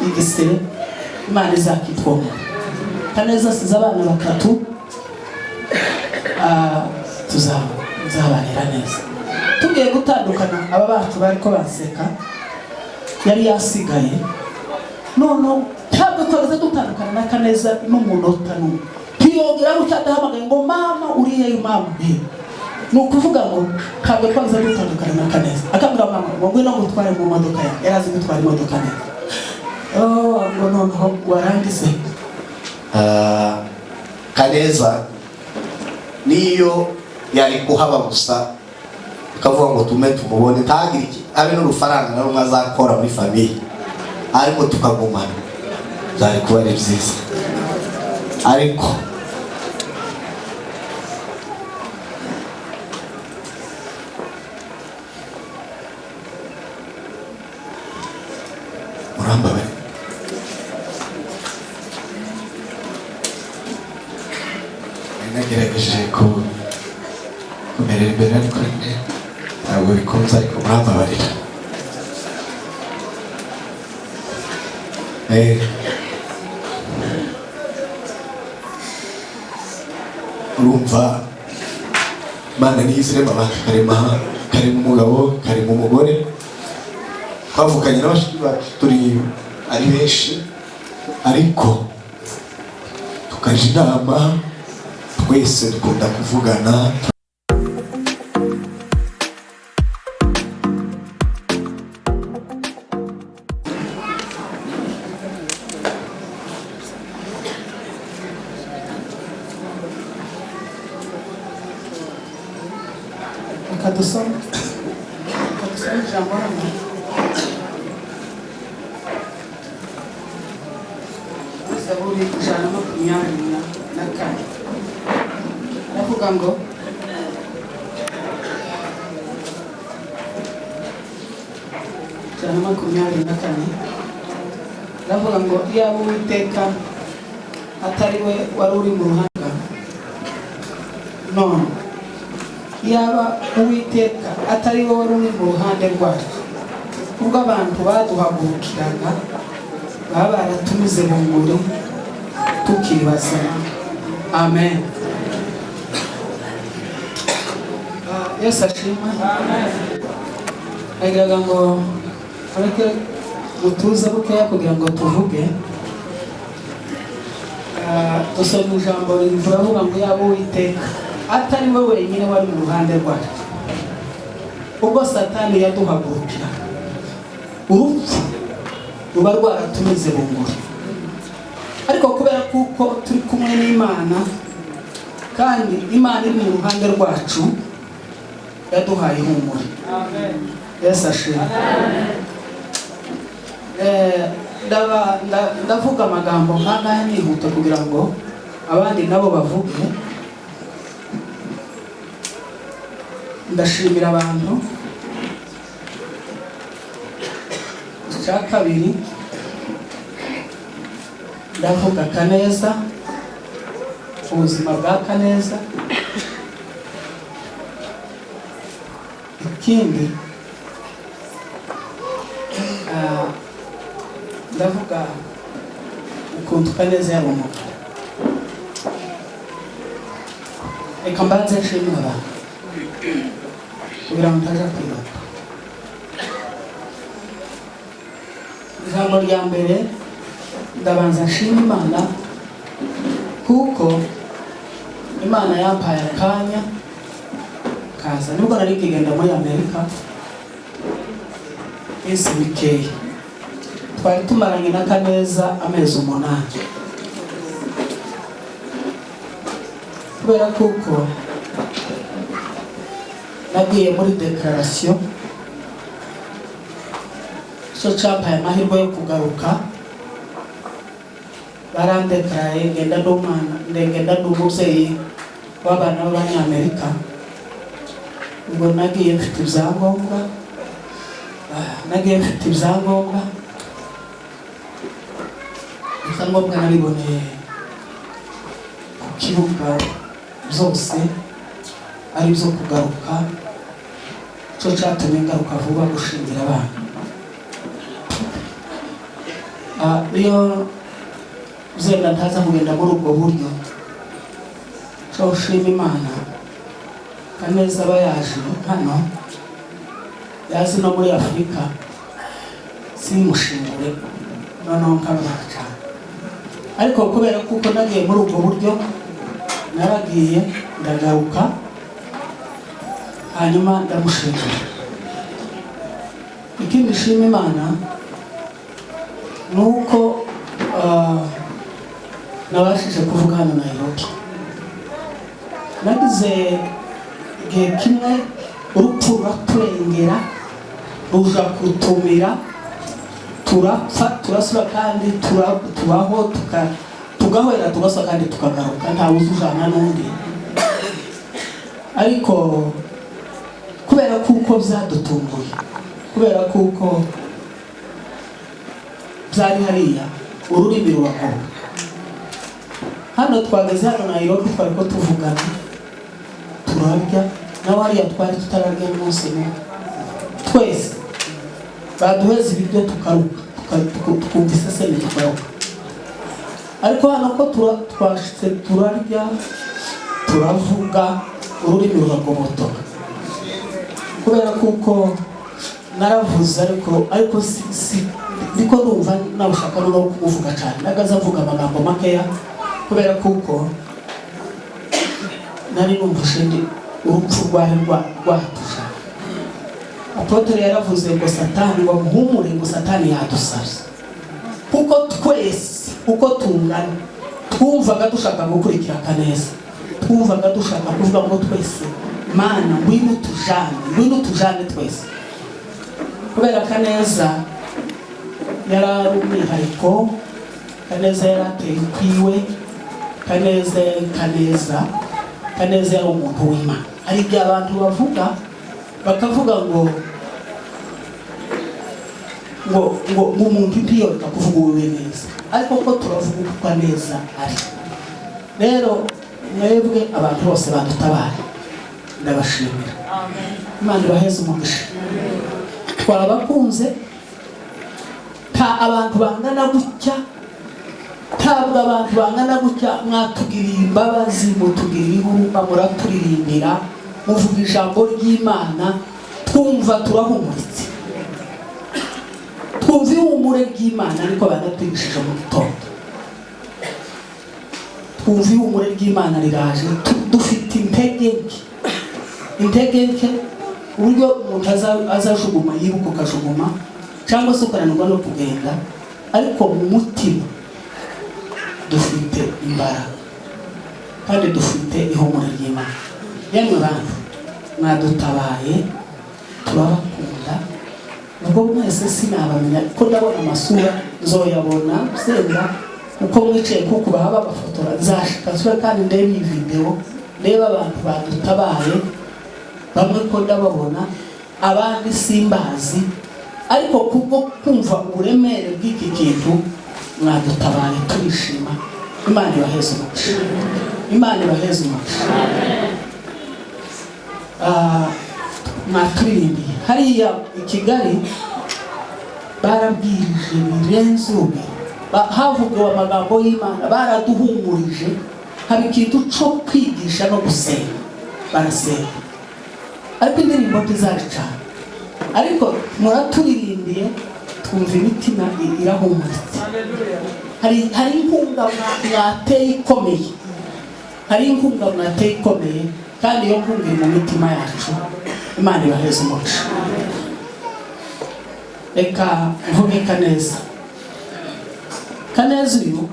igisere Imana izakitwoma. Kaneza asize abana batatu, tuzabanira neza. Tugiye gutandukana aba bacu bariko baseka yari yasigaye, none ntabwo twageze dutandukana na Kaneza n'umunota n'umwe. Tuyongera gucyadahamagaye ngo mama uriye mama. Ni ukuvuga ngo ntabwo twageze dutandukana na Kaneza. Akambwira mama ngo ngwino ngutware mu modoka yawe. Yari azi gutwara imodoka neza. Ngo noneho warangize. Kaneza niyo yari kuhaba gusa ukavuga ngo tume tumubone ntagire iki abe n'urufaranga naro mwazakora muri famille, ariko tukagumana byari kuba ari byiza. Ariko murambabe nagerageje kumerera imbere ariko ntabwo bikunze, ariko murambabarira. Urumva Imana niyo izirema abantu, karema umugabo, karema umugore. Twavukanye n'abashiki bacu turi ari benshi, ariko tukaje inama, twese dukunda kuvugana. Kadusoma ijambo hano. Zaburi 124 aravuga ngo aravuga ngo iyaba Uwiteka atari we wari uri mu ruhanga, none iyaba Uwiteka atari we wari uri mu ruhande rwacu, ubwo abantu baduhagurukiraga baba baratumize bunguri tukibaza. Amen. Yesu ashimwe. Agira ngo areke gutuza bukeya kugira ngo tuvuge. Dusoma ijambo rivuga ngo yaba Uwiteka atari we wenyine wari mu ruhande rwacu, ubwo Satani yaduhagurukira, urupfu ruba rwaratumize bunguri. Ariko kubera kuko turi kumwe n'Imana kandi Imana iri mu ruhande rwacu, yaduhaye ihumure. Amen. Yesu ashimwe. Ndavuga amagambo nk'aya nihuta kugira ngo abandi nabo bavuge. Ndashimira abantu. Icya kabiri ndavuga Kaneza, ubuzima bwa Kaneza. Ikindi ndavuga ukuntu Kaneza yari umugabo. Reka mbanze nshimira abantu kugira ngo ntaza kwibuka. Ijambo rya mbere ndabanza nshima Imana kuko Imana yampaye akanya kaza. Nubwo nari kugenda muri Amerika isi bikeya, twari tumaranye na Kaneza amezi 8, kubera kuko nagiye muri declaration so campaye amahirwe yo kugaruka. Barandekaraye ngenda n'umubyeyi w'abana b'Abanyamerika. Ubwo nagiye mfite ibyangombwa, ibyangombwa nabiboneye ku kibuga byose ari byo kugaruka. Cyo cyatumye ngaruka vuba gushingira abana. iyo zenda ntaza kugenda muri ubwo buryo cyo ushima Imana Kaneza aba yaje hano yazi no muri Afurika simushingure noneho nkababara cyane ariko kubera kuko nagiye muri ubwo buryo naragiye ndagaruka hanyuma ndamushingura. Ikindi shima Imana nuko nabashije kuvuga hano Nairobi. Nagize igihe kimwe urupfu ruraturengera ruja kutumira turapfa turasura kandi tubaho tugahwera tugasura kandi tukagaruka nta uzujana n'undi. Ariko kubera kuko byadutunguye, kubera kuko byari hariya ururimi rubakora. Hano twageze hano Nairobi twari ko tuvugana turarya nawe hariya twari tutararya umunsi umwe twese baduheza ibiryo tukaruka tukumva isesemi tukaruka. Ariko hano ko twashitse turarya turavuga ururimi ruragobotoka kubera kuko naravuze ariko si ndiko numva nabushaka no kuvuga cyane nagaza mvuga amagambo makeya kubera kuko nari numvise urupfu rwatusha. Apotre yaravuze ngo Satani ngo muhumure ngo Satani yadusabye kuko twese uko tungana twumvaga dushaka gukurikira Kaneza, twumvaga dushaka kuvuga ngo twese Mana ngwino tujane twese kubera Kaneza yari umwihariko. Kaneza yarateye kwiwe. Kaneza yari umuntu w'Imana. Hari igihe abantu bakavuga ngo umuntu ntiyoreka kuvuga uwe neza, ariko ko turavuga uko neza ari. Rero mwebwe abantu bose badutabara ndabashimira. Imana ibaheze umugisha. Twabakunze nta abantu bangana gutya, ntabwo abantu bangana gutya mwatugiriye imbabazi, mutugiriye ihumba, muraturirimbira, muvuga ijambo ry'Imana, twumva turahumuritse, twumva ihumure ry'Imana ariko banatwigishije mu gitondo. Twumva ihumure ry'Imana riraje, dufite intege nke uburyo umuntu azajuguma yibuka ukajuguma cyangwa se ukananirwa no kugenda, ariko mu mutima dufite imbaraga kandi dufite ihumure ry'Imana. Yemwe bantu mwadutabaye turabakunda. Ubwo mwese sinabamenya ko ndabona amasura nzoyabona senda uko mwicaye kuko bahaba bafotora nzashikazwe kandi ndebe iyi video ndeba abantu badutabaye bamwe ko ndababona abandi simbazi, ariko kubwo kumva uburemere bw'iki kintu mwadutabaye turishima. Imana ibaheze umugisha. Imana ibaheze umugisha. Mwaturirimbiye hariya i Kigali barabwirije birenze ubu, havugiwe amagambo y'Imana, baraduhumurije. Haba ikintu cyo kwigisha no gusenga, barasenga ariko indirimbo ntizari cyane, ariko muraturirimbiye twumva imitima irahumuritse. Hari inkunga mwateye ikomeye, kandi iyo nkunga iri mu mitima yacu. Imana ibaheze umugisha. Reka mvuge Kaneza uyu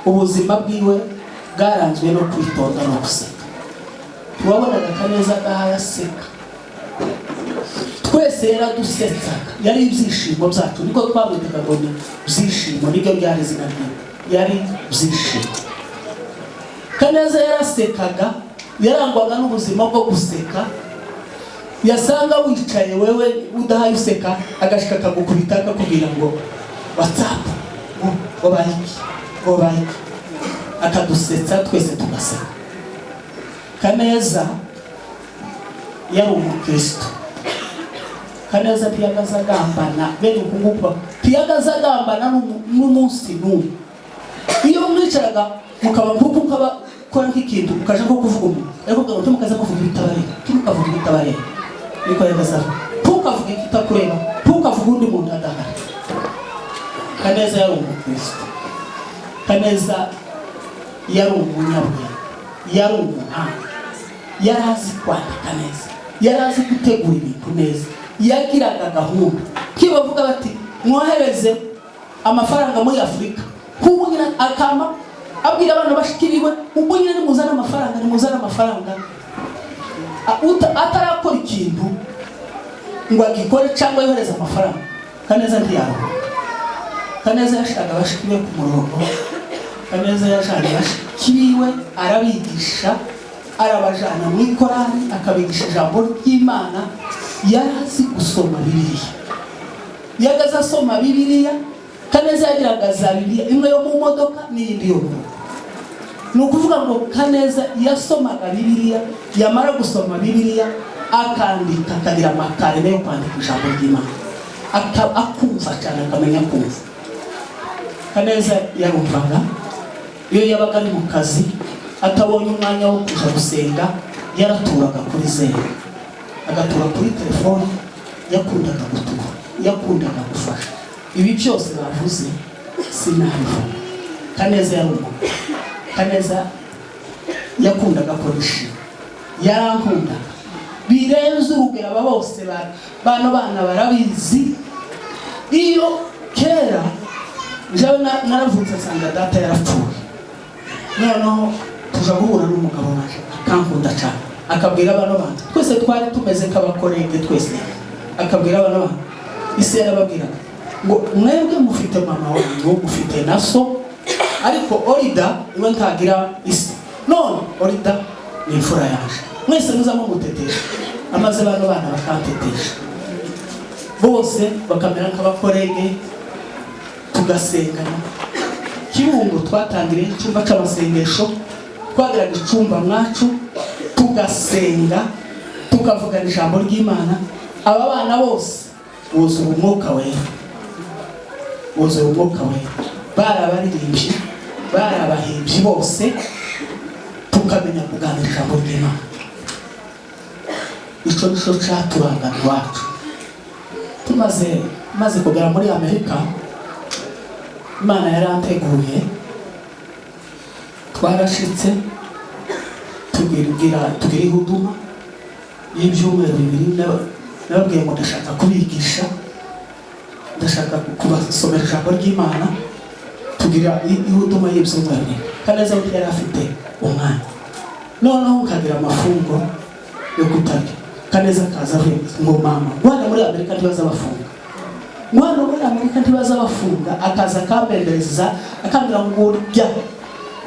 ubuzima bwiwe bwaranzwe no kwitonda no guseka. Wabonaga Kaneza agahaseka, twese yaradusetsaga, yari ibyishimo byacu, niko twamwitaga ngo ni byishimo, nibyo byari izina rye, yari byishimo. Kaneza yarasekaga, yarangwaga n'ubuzima bwo guseka. Yasanga wicaye wewe udahaye useka, agashika akagukubita akakubwira ngo WhatsApp ngo bayi, akadusetsa twese tugaseka. Kaneza yari umukristo Kaneza ntiyagaza gambana bene ukungukwa ntiyagazagambana n'umunsi n'umwe. Iyo mwicaraga mukaba mukaba kora nk'ikintu ukaje ko kuvuga umuntu ariko ngo tumukaza kuvuga ibitabare tumukavuga ibitabare niko yagaza tukavuga ikitakureba tukavuga undi muntu adahari. Kaneza yari umukristo, Kaneza yari umunyabwenge, yari umuhanga, yari azi kwandika neza, yari azi gutegura ibintu neza, yagiraga gahunda. Kibavuga bati mwohereze amafaranga muri Afrika kuko nyina akama abwira abantu bashikiriwe ubwo nyine nimuzana amafaranga atarakora ikintu ngo agikore cyangwa yohereza amafaranga. Kaneza ntiyaro. Kaneza yashaka bashikiriwe ku murongo. Kaneza yashaka bashikiriwe arabigisha, arabajana mu Korani akabigisha ijambo ry'Imana. Yarazi gusoma Bibiliya, yagaza asoma Bibiliya. Kaneza yagiraga za Bibiliya imwe yo mu modoka n'iyindi yo mu. Nukuvuga ngo Kaneza yasomaga Bibiliya, yamara gusoma Bibiliya akandika, akagira amakarine yo kwandika ijambo ry'Imana, akumva cyane, akamenya kumva. Kaneza yarumvaga iyo yabaga ari mu kazi atabonye umwanya wo kuja gusenga, yaraturaga kuri zero, agatura kuri telefone, yakundaga gutura, yakundaga gufasha. Ibi byose bavuze sinabivuga. Kaneza yarumvaga, Kaneza yakundaga koresha, yarankundaga birenze urugero. Aba bose bano bana barabizi. Iyo kera jewe naravutse nsanga data yarapfuye, noneho tuja guhura n'umugabo waje akankunda cyane, akabwira abana bana twese twari tumeze nk'abakorege twese, akabwira abana bana ise yarababwira ngo mwebwe mufite mama wanyu, mufite na so, ariko Orida iwe ntagira ise, none Orida ni imfura yaje, mwese muzamo mutetesha. Amaze bano bana bakantetesha bose bakamera nk'abakorege, tugasengana. Kibungo twatangiriye icyumba cy'amasengesho, twagiraga icyumba mwacu, tugasenga, tukavugana ijambo ry'Imana. Aba bana bose buzuye umwuka wera, buzuye umwuka wera, barabaririmbyi, barabahimbyi bose, tukamenya kuganira ijambo ry'Imana. Icyo nicyo cyaturanga iwacu. Tumaze kugera muri Amerika, Imana yaranteguye, twarashitse tugira ihuduma y'ibyumweru 2. Nababwiye ngo ndashaka kubigisha, ndashaka kubasomera ijambo ry'Imana. Tugira ihuduma y'ibyumweru 2. Kaneza yari afite umwanya, noneho kagira amafungo yo kutarya. Kaneza kaza avuye ngo mama Rwanda muri Amerika ntibaza bafunga, Rwanda muri Amerika ntibaza bafunga. Akaza kambendereza akambira ngo urya.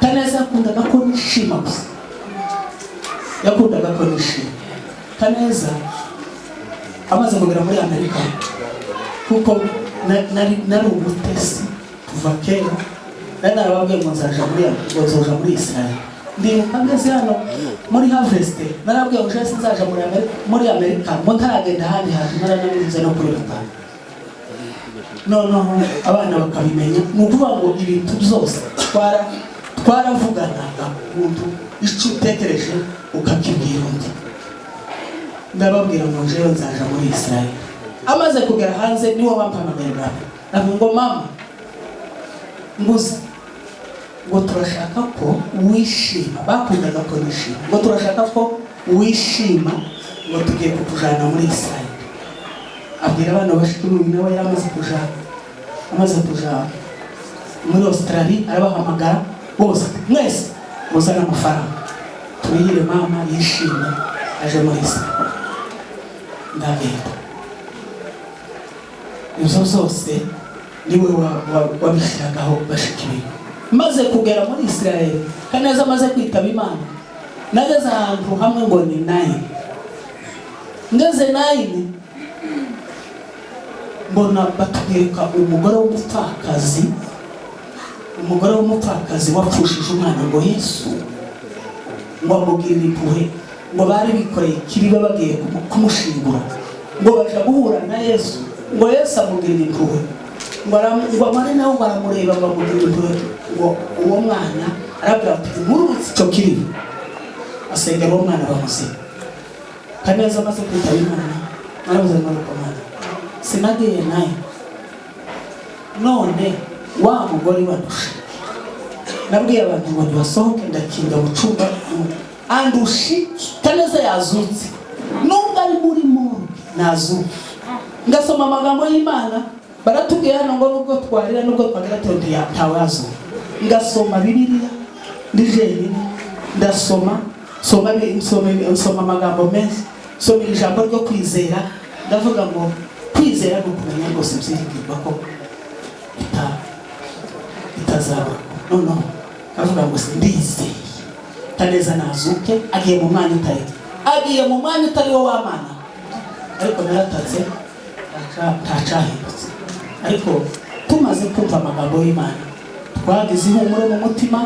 Kaneza yakundaga ko nishima gusa, yakundaga ko nishima. Kaneza amaze kugera muri Amerika, kuko nari umutesi kuva kera, narababwiye ngo nzaja muri Israel. Ndibuka ngeze hano muri Harvest, narabwiye ngo jese nzaja muri Amerika, mutaragenda handi hantu narananize no kuri Rwanda. Noneho abana bakabimenya, nukuvuga ngo ibintu byose twaravuganaga umuntu icyo utekereje ukakibwira undi. Ndababwira ngo jewe nzaja muri Israel. Amaze kugera hanze niwe wampamagara, navuga ngo mama nguzi ngo turashaka ko wishima. Bakundaga ko nishima, ngo turashaka ko wishima, ngo tugiye kukujana muri Israel. Abwira abana bashikuru nawe yamaze kuja muri Australia, arabahamagara bose, mwese muzana amafaranga turihire mama yishime aje muri Israel. Ndagenda. Ibyo zose niwe wabishyiragaho bashikiriwe. Maze kugera muri Israel, Kaneza amaze kwitaba Imana, nageze ahantu hamwe ngo ni Naini. Ngeze Naini mbona batwereka umugore w'umupfakazi wapfushije umwana ngo Yesu, ngo amugirire impuhwe, ngo bari bikoreye ikiriba bagiye kumushingura. ngo baje guhura na Yesu, ngo Yesu amugirira impuhwe, ngo amare nawe ngo aramureba ngo amugirire impuhwe, ngo uwo mwana arabwira ati murutse icyo kiri asengera uwo mwana bamuziga. Kaneza amaze kwitaba Imana aravuze ngo mwana sinagiye naye, none wa mugore wadusha nabwiye abantu ngo basohoke ndakinga mu cyumba andushiki. Kaneza yazutse nubwo ari muri muntu nazuka, ngasoma amagambo y'Imana baratubwiye hano ngo nubwo twarira nubwo twagira tonde yatawazo, ngasoma Bibiliya ndijenyine ndasoma soma amagambo menshi, soma ijambo ryo kwizera, ndavuga ngo kwizera no kumenya rwose byiringirwa ko itazaba. No avuga ngo ndizeye Kaneza nazuke agiye mu mwanya utari wo w'Imana, ariko naratatse ntacahindutse. Ariko tumaze kumva amagambo y'Imana twagize ihumure mu mutima,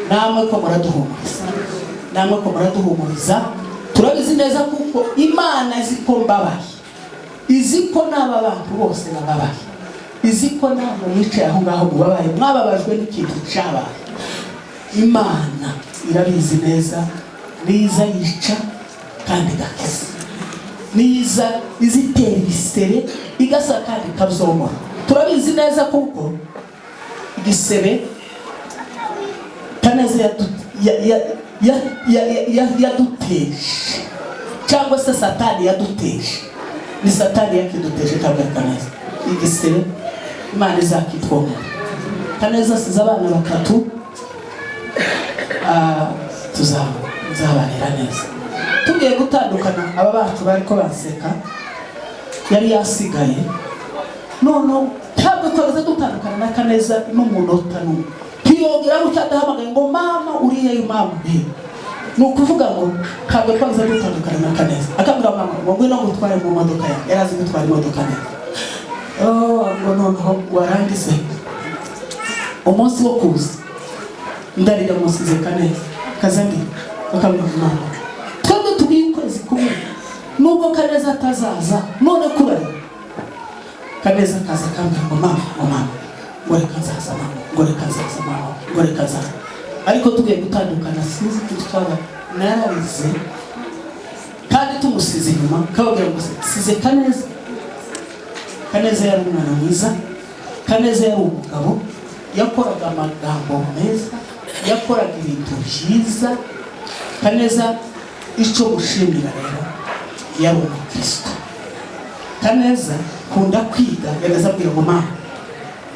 namwe ko muraduhumuriza, turabizi neza kuko Imana izi ko mbabaye, izi ko n'aba bantu bose bababaye, izi ko namwe mwicaye aho ngaho mubabaye, mwababajwe n'ikintu cyabaye. Imana irabizi neza, niza yica kandi igakiza, niza izitera ibisebe igasa kandi ikabzomora. Turabizi neza kuko igisebe Kaneza yaduteje, cyangwa se Satani yaduteje, ni Satani yakiduteje cyangwa Kaneza. Igisebe Imana izakitwomora. Kaneza asize abana batatu, tuzabanira neza. Tugiye gutandukana aba bacu bariko baseka, yari yasigaye, none ntabwo twageze dutandukana na Kaneza n'umunota n'umwe. Twiyongera gucyadahamagaye ngo mama uriye mama, nukuvuga ngo ntabwo twageze dutandukana na Kaneza. Akambwira mama ngo ngwino gutware mu modoka yawe, yarazi gutwara imodoka neza. Ngo noneho warangize umunsi wo kuza ndarira musize Kaneza kazandi akambwira mama twebwe tugiye ukwezi kumwe nubwo Kaneza atazaza none kurari. Kaneza kaza kambwira ngo mama ngoreka nzaza mama ngoreka nzaza. Ariko tugiye gutandukana sinzi kitwaba nararize kandi tumusize inyuma, kababwira ngo size Kaneza. Kaneza yari umwana mwiza, Kaneza yari umugabo, yakoraga amagambo meza, yakoraga ibintu byiza. Kaneza icyo gushimira rero yari umukristo. Kaneza kunda kwiga, yageze abwira mama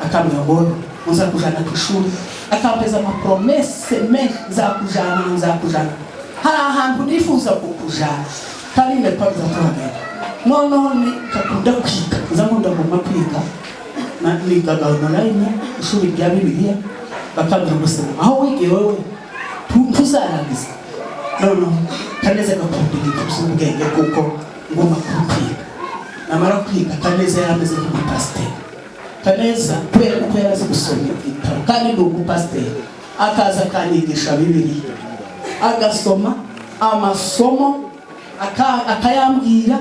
akambwira ngo uza kujana ku ishuri, akampeza amapromese menshi, nzakujana hari ahantu nifuza kukujana kandi ndepagza tuhagenda. None kakunda kwiga, nkunda kwiga nigaga online ishuri rya Bibiliya, bakambwira ngo se aho wigiye wewe tuzarangiza. None Kaneza gakunda ibintu by'ubwenge kuko ngomba kwiga. Namara kwiga Kaneza yameze nk'umupasiteri. Kaneza kubera ko yarazi gusoma ibitabo kandi ndi umupasiteri, akaza akanyigisha Bibiliya, agasoma amasomo akayambwira,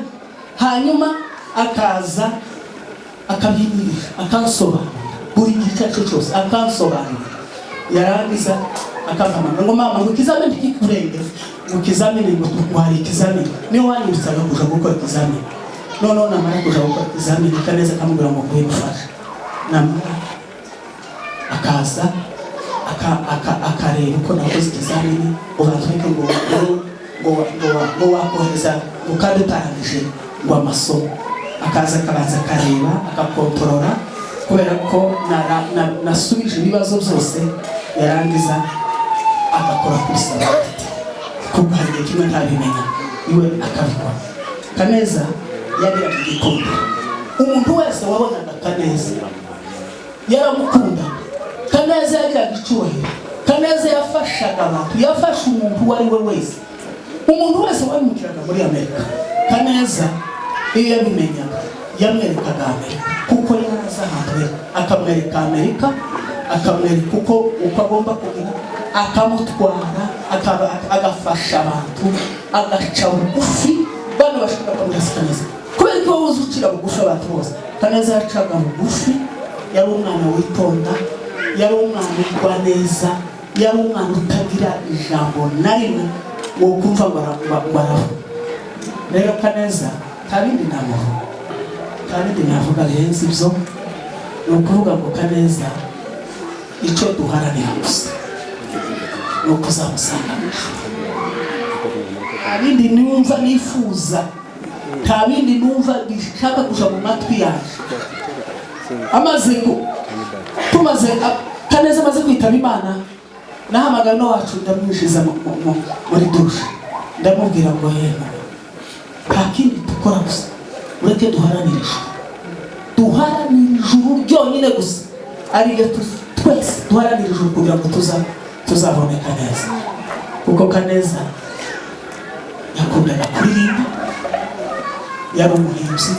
hanyuma akaza akabimbira akansobanurira buri gice cyose, akansobanurira. Yarangiza akamama ngo mama ngo ikizamini kikurenge, ngo kizamini ngo twari ikizamini niyo wanyusaga kuja gukora ikizamini. None namara kuja gukora ikizamini Kaneza akamubwira ngo kwifasha, namara akaza akareba uko nakoze ikizamini, ubanzweke ngo wakohereza ukandi utarangije ngo amasomo. Akaza akabanza akareba akakontorora, kubera ko nasubije ibibazo byose. Yarangiza agakora kuri sabati kuko hari igihe kimwe ntabimenya, iwe akabikora. Kaneza yari agikunda, umuntu wese wabonaga Kaneza yaramukunda. Kaneza yagiraga icyubahiro, Kaneza yafashaga abantu, yafasha umuntu uwo ari we wese, umuntu wese wamukiraga muri Amerika. Kaneza iyo yabimenyaga yamwerekaga Amerika kuko yaraza ahantu akamwereka Amerika, akamwereka uko agomba kugira, akamutwara, agafasha abantu, agaca bugufi. Bano bashaka kumurasa Kaneza kubera ko gucira bugufi abantu bose. Kaneza yacaga bugufi, yari umwana witonda, yari umwana ugwa neza, yari umwana utagira ijambo na rimwe wo kumva ngo baravuga. Rero Kaneza ntabindi navuga birenze ibyo, ni ukuvuga ngo Kaneza icyo duharanira gusa ni ukuzamusanganisha. Ntabindi numva nifuza, ntabindi numva bishaka kuja mu matwi yaje. Kaneza amaze kwitaba Imana, nahamagara no wacu ndamwishiza muri dushe, ndamubwira ngo yego nta kindi dukora gusa ureke duharanire ijuru ryonyine gusa, ariyo twese duharanire ijuru kugira ngo tuzaboneka neza. Kuko Kaneza yakundaga kuririmba, yari umuhinzi,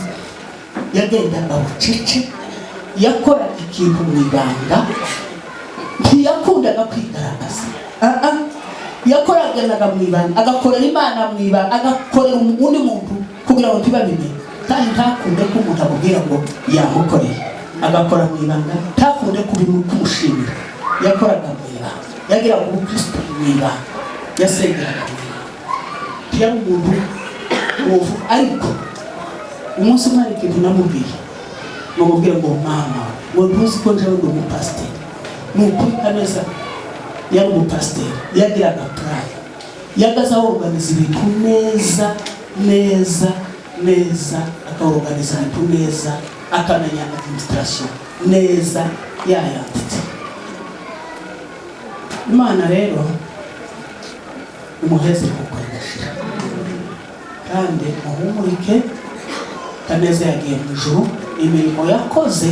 yagendaga bucece, yakoraga ikintu mu ibanga, ntiyakundaga kwigaragaza. Yakoranaga mu ibanga, agakorera Imana mu ibanga, agakorera undi muntu kugira ngo ntibabimenye, kandi ntakunde ko umuntu amubwira ngo yamukoreye. Agakora mu ibanga, ntakunde kumushimira. Yakoraga mu ibanga, yagiraga ubukristo mu ibanga, yasengeraga mu ibanga. Yari umuntu wovu. Ariko umunsi umwe hari ikintu namubwiye, namubwira ngo mama, ngo ntuzi ko njewe ndi umupasiteri. Ni ukuri Kaneza yari umupasiteri, yagiraga plan, yagaza organiza ibintu neza, akaorganiza ibintu neza, akamenya administration neza yayanditse. Imana rero umuheze kukoresha, kandi muhumurike. Kaneza yagiye mu ijuru, imirimo yakoze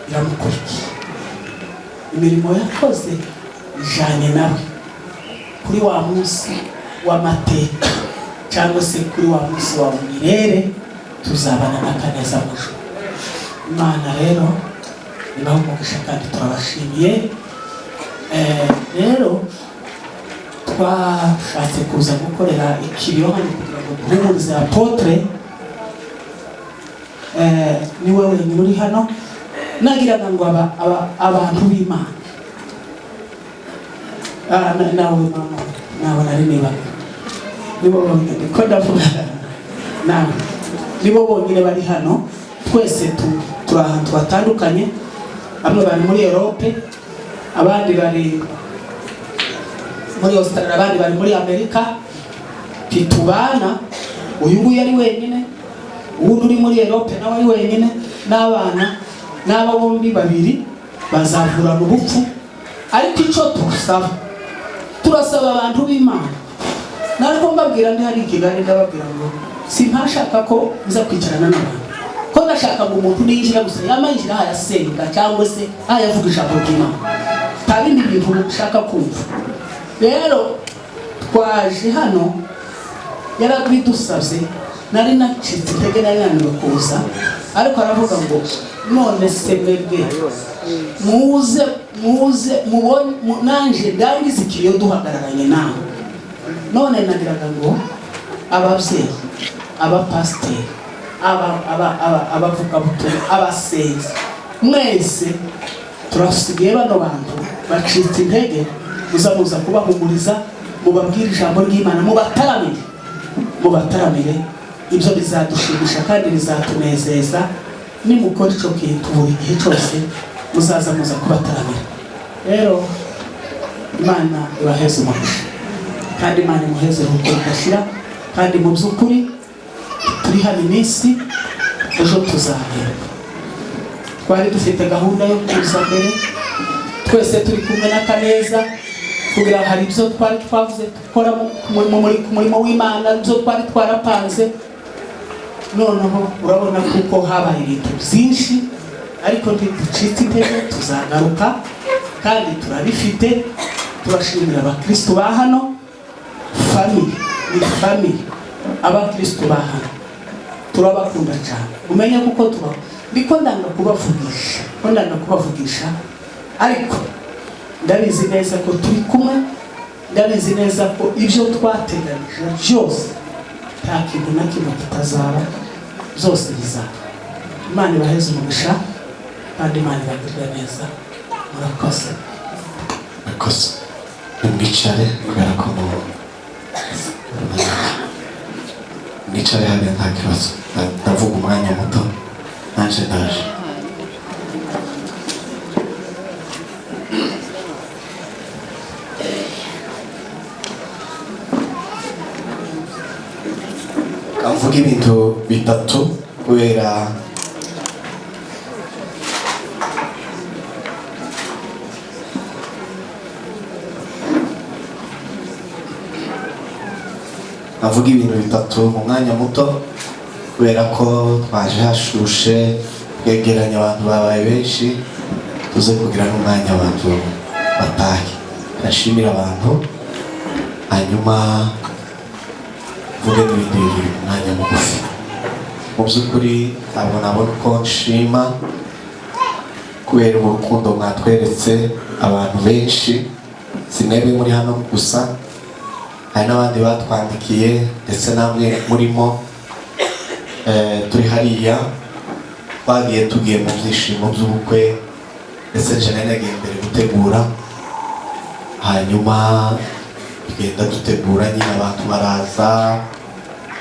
iramukurikiye, imirimo yakoze ijanye nawe kuri wa munsi w'amateka, cyangwa se kuri wa munsi wa mirere tuzabana na Kaneza mu ijuru. Imana rero ibaho umugisha kandi turabashimiye. Rero twashatse kuza gukorera ikiriyo hano kugira ngo duhumurize apotre. Ni wewe uri hano, nagiraga ngo abantu b'Imana, nawe mama, nawe nari nibaga, nibo bonyine ko ndavuga, nawe nibo bonyine bari hano. Twese turi ahantu batandukanye, bamwe bari muri Europe, abandi bari muri Australia, abandi bari muri Amerika. Titubana, uyu nguyu ari wenyine, ubu uri muri Europe nawe ari wenyine, n'abana n'aba bombi babiri bazavurana ubupfu. Ariko icyo turasaba abantu b'Imana, nariko mbabwira ndi hari Kigali, ndababwira ngo simpashaka ko uza kwicarana n'abantu, ko ndashaka ngo umuntu ninjira gusa yamayinjira hayasenga cyangwa se hayavuga ijambo ry'Imana, nta bindi bintu ushaka kumva. Rero twaje hano, yarabidusabye, nari nacitse intege, nari naniwe kuza, ariko aravuga ngo none se mwebwe muze mubone nanje ndangize ikiriyo duhagararanye nawe. None nagiraga ngo ababyeyi, abapasiteri, abavugabutumwa, abasenzi, mwese turasigaye bano bantu bacitse intege, muzamuza kubahumuriza, mubabwire ijambo ry'Imana, mubataramire. Ibyo bizadushimisha kandi bizatunezeza. Nimukora icyo kintu buri gihe cyose muzaza kubataramira. Rero Imana ibaheze umugisha, kandi Imana imuheze urukundo rudashira. Kandi mu by'ukuri turi hano iminsi, ejo tuzahera. Twari dufite gahunda yo kuza mbere, twese turi kumwe na Kaneza, kugira hari ibyo twari twavuze gukora mu murimo w'Imana, ibyo twari twarapanze. Noneho urabona kuko habaye ibintu byinshi, ariko ntiducitse intege, tuzagaruka kandi turabifite. Turashimira abakristo ba hano, family abakristo ba hano turabakunda cyane. Umenye kuko ndiko ndanga kubavugisha, ariko ndabizi neza ko turi kumwe, ndabizi neza ko ibyo twateganije byose nta kintu na kimwe kitazaba, byose bizaba. Imana ibaheze umugisha kandi Imana ibagirire neza. Murakoze. Murakoze. Mwicare kubera ko mwicare hariya nta kibazo. Ndavuga umwanya muto naje ndaje. Kamvuga ibintu bitatu kubera avuga ibintu bitatu mu mwanya muto kubera ko twaje hashushe twegeranya abantu babaye benshi tuze kugira n'umwanya abantu batahe. Ndashimira abantu hanyuma mvuge n'ibindi bibiri mu mwanya mugufi. Mu by'ukuri nabona uko nshima kubera urukundo mwatweretse abantu benshi, sinebe muri hano gusa, hari n'abandi batwandikiye ndetse namwe murimo turi hariya bagiye tugiye mu byishimo by'ubukwe ndetse jana nagiye mbere gutegura, hanyuma tugenda dutegura nyine abantu baraza,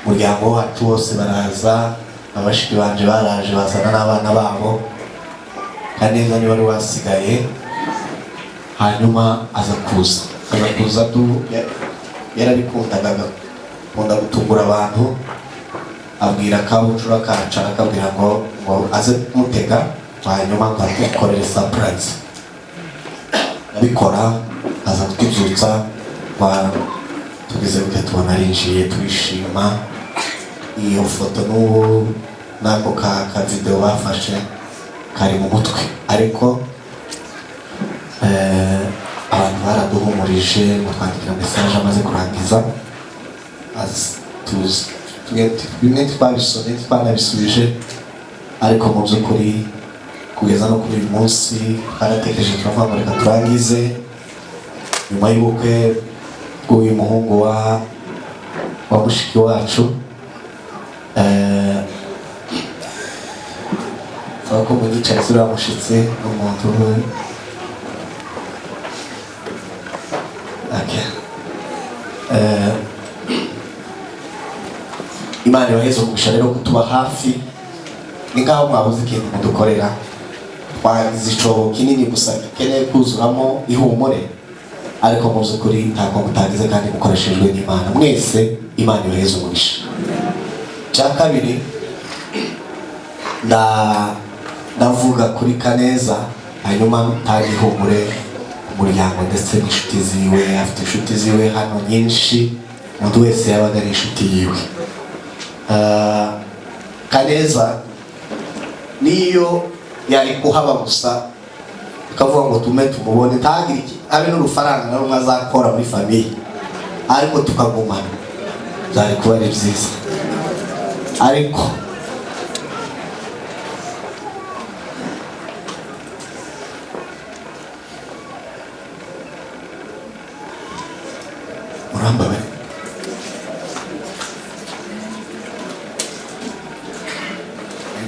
umuryango wacu wose baraza, abashiki banje baraje bazana n'abana babo, Kaneza niwe wari wasigaye, hanyuma aza kuza yarabikundaga akunda gutungura abantu, abwira kabucura kacara akabwira ngo aze kumutega hanyuma ngo amukorere surprise. Abikora aza kutubyutsa tugeze gute tubona arinjiye twishima. Iyo foto n'ubu nako ka video bafashe kari mu mutwe, ariko abantu baraduhumurije mutwandikira message amaze kurangiza bimwe twabisomye twanabisubije, ariko mu by'ukuri kugeza no kuri uyu munsi twaratekereje turavuga ngo reka turangize nyuma y'ubukwe bw'uyu muhungu wa mushiki wacu. Saba ko mu gicaye ziriya mushitsi n'umuntu Imana ibaheze umugisha rero kutuba hafi. Ni ngaho mwabuze ikintu mudukorera, twagize icobo kinini gusa gikeneye kuzuramo ihumure, ariko mu by'ukuri ntabwo mutagize kandi mukoreshejwe n'Imana. Mwese Imana ibaheze umugisha. Cya kabiri ndavuga kuri Kaneza, hanyuma ntange ihumure umuryango ndetse n'inshuti ziwe. Afite inshuti ziwe hano nyinshi, umuntu wese yabaga ari inshuti yiwe. Kaneza niyo yari kuhaba gusa akavuga ngo tume tumubone, ntagire iki abe n'urufaranga na rumwe azakora muri famiye, ariko tukagumana byari kuba ari byiza. Ariko murambabe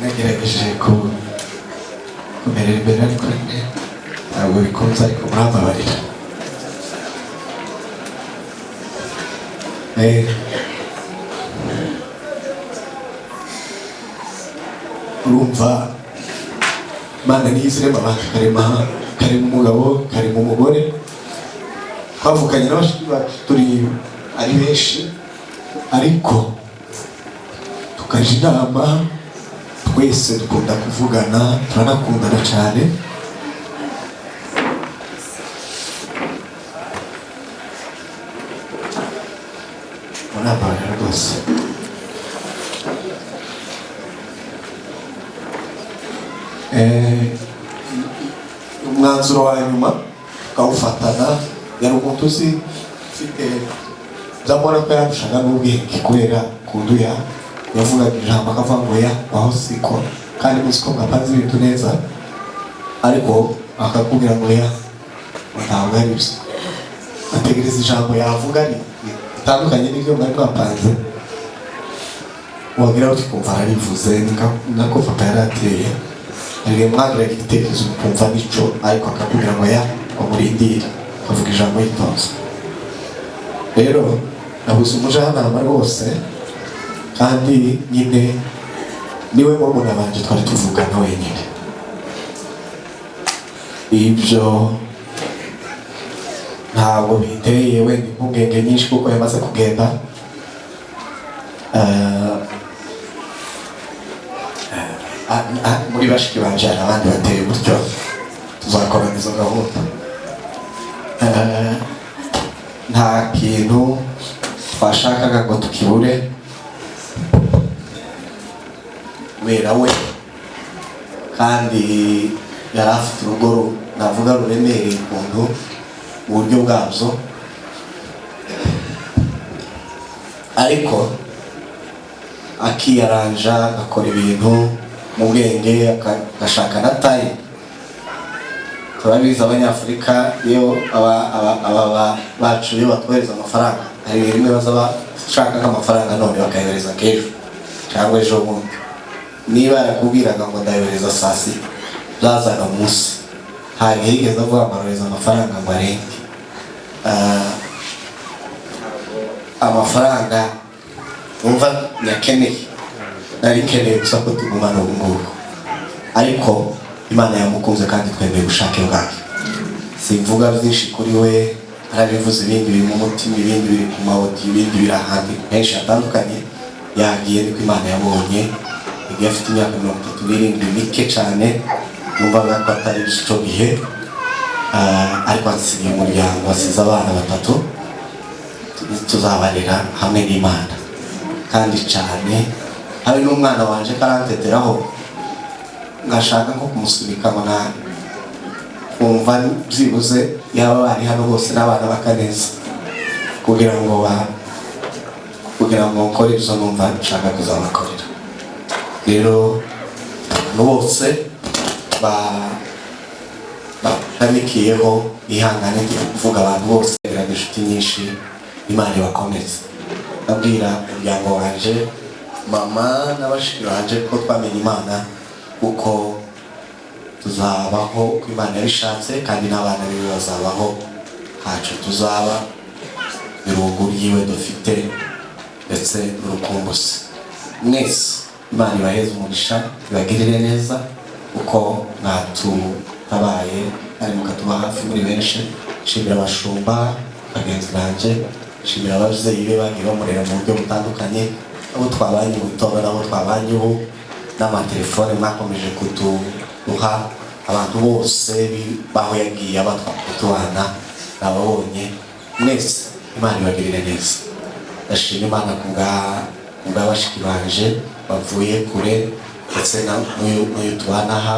nagerageje kumerera imbere, ariko ntabwo bikunze, ariko murambabarira. Urumva Imana niyo izirema abantu, karema umugabo karema umugore. Twavukanye n'abashiki bacu turi ari benshi, ariko tukaje inama, twese dukunda kuvugana, turanakundana cyane. Murabarira rwose. Umwanzuro wa nyuma tukawufatana, yari umuntu uzi ufite byamubona ko yandushaga n'ubwenge kubera kunduya yavugaga ijambo akavuga ngo ya waho siko, kandi muzi ko mwapanze ibintu neza, ariko akakubwira ngo ya ntabwo ari byo. Ategereza ijambo yavuga ari bitandukanye n'ibyo mwari mwapanze. wagira ukumva arabivuze nako papa yarateye ari mwagira igitekerezo ukumva nico ariko akakubwira ngo ya umurindira akavuga ijambo yitonze. Rero nabuze umujyanama rwose kandi nyine niwe murumuna banje twari tuvugana wenyine. Ibyo ntabwo biteye wenda impungenge nyinshi kuko yamaze kugenda. Muri bashiki banje hari abandi bateye gutyo tuzakorana izo gahunda. Nta kintu twashakaga ngo tukibure kubera we kandi yari afite urugo navuga ruremereye ukuntu mu buryo bwabyo, ariko akiyaranja agakora ibintu mu bwenge agashaka na tayi. Turabizi Abanyafurika iyo aba bacu iyo batwohereza amafaranga hari rimwe baza bashaka nk'amafaranga none bakayohereza k'ejo cyangwa ejo bundi. Niba yarakubwiraga ngo ndayohereza saa sita byazaga munsi, hari higeze avuga ngo arohereza amafaranga ngo arenge. Amafaranga umva nyakeneye nari keneye gusa ko tugumana ubu ngubu, ariko Imana yamukunze kandi twemeye gushaka ubwayo. Simvuga byinshi kuri we, arabivuze ibindi biri mu mutima, ibindi biri ku mawodi, ibindi biri ahandi henshi hatandukanye. Yagiye niko Imana yabonye igihe afite imyaka 37 mike cyane, numvaga ko atari icyo gihe, ariko asigaye umuryango, asize abana 3 tuzabarera hamwe n'Imana kandi cyane. Hari n'umwana wanje karanteteraho ngashaka nko kumusunika mbona kumva byibuze yaba bari hano bose n'abana bakaneza kugira ngo nkore ibyo numva nshaka kuzabakorera. Rero bose bashamikiyeho ihangane kuvuga abantu bose biraga inshuti nyinshi, Imana ibakomeze. Nabwira umuryango wanje, mama n'abashiki banje ko twamenye Imana kuko tuzabaho uko Imana yabishatse kandi n'abana biwe bazabaho, ntaco tuzaba irungu ryiwe dufite ndetse n'urukumbuzi. Mwese Imana ibaheze umugisha, ibagirire neza uko mwatutabaye kandi mukatuba hafi muri benshi. Nshimira abashumba bagenzi banje, nshimira ababyeyi be bagiye bamurera mu buryo butandukanye, abo twabanye mu gitondo n'abo twabanye ubu, n'amatelefone mwakomeje kuduha, abantu bose baho yagiye abatwatubana nababonye. Mwese Imana ibagirire neza. Ndashima Imana kubw'abashiki banje bavuye kure ndetse n'uyu tubana aha.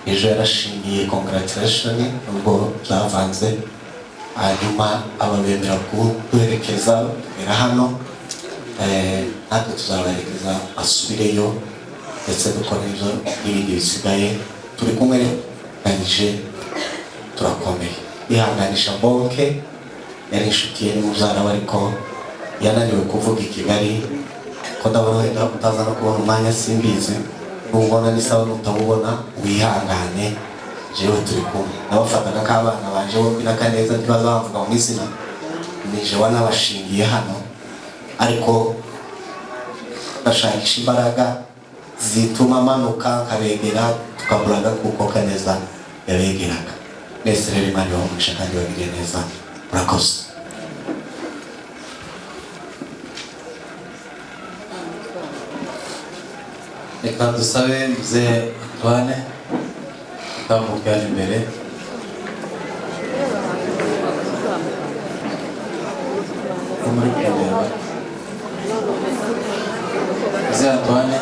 Ejo yarashimiye congratulation nubwo byavanze, hanyuma ababemera kuduherekeza tugera hano, natwe tuzabaherekeza asubireyo ndetse dukora ibyo n'ibindi bisigaye. Turi kumwe nanje turakomeye. Ihanganisha Bonke yari inshuti ye n'umubyara we, ariko yananiwe kuvuga i Kigali ko ndabona wenda utaza no kubona umwanya simbizi. Nubona nisaba nutabubona wihangane, jewe turi kumwe. Nabafataga k'abana banje bo kwinaka neza ntibazavuga mu izina, nije wanabashingiye hano, ariko ndashakisha imbaraga zituma manuka nkabegera tukaburaga kuko kaneza yabegeraga. Mwese rero Imana ibamugisha kandi ibagirire neza. Murakoze. Reka dusabe mzee Antoine utamubwira imbere. Mzee Antoine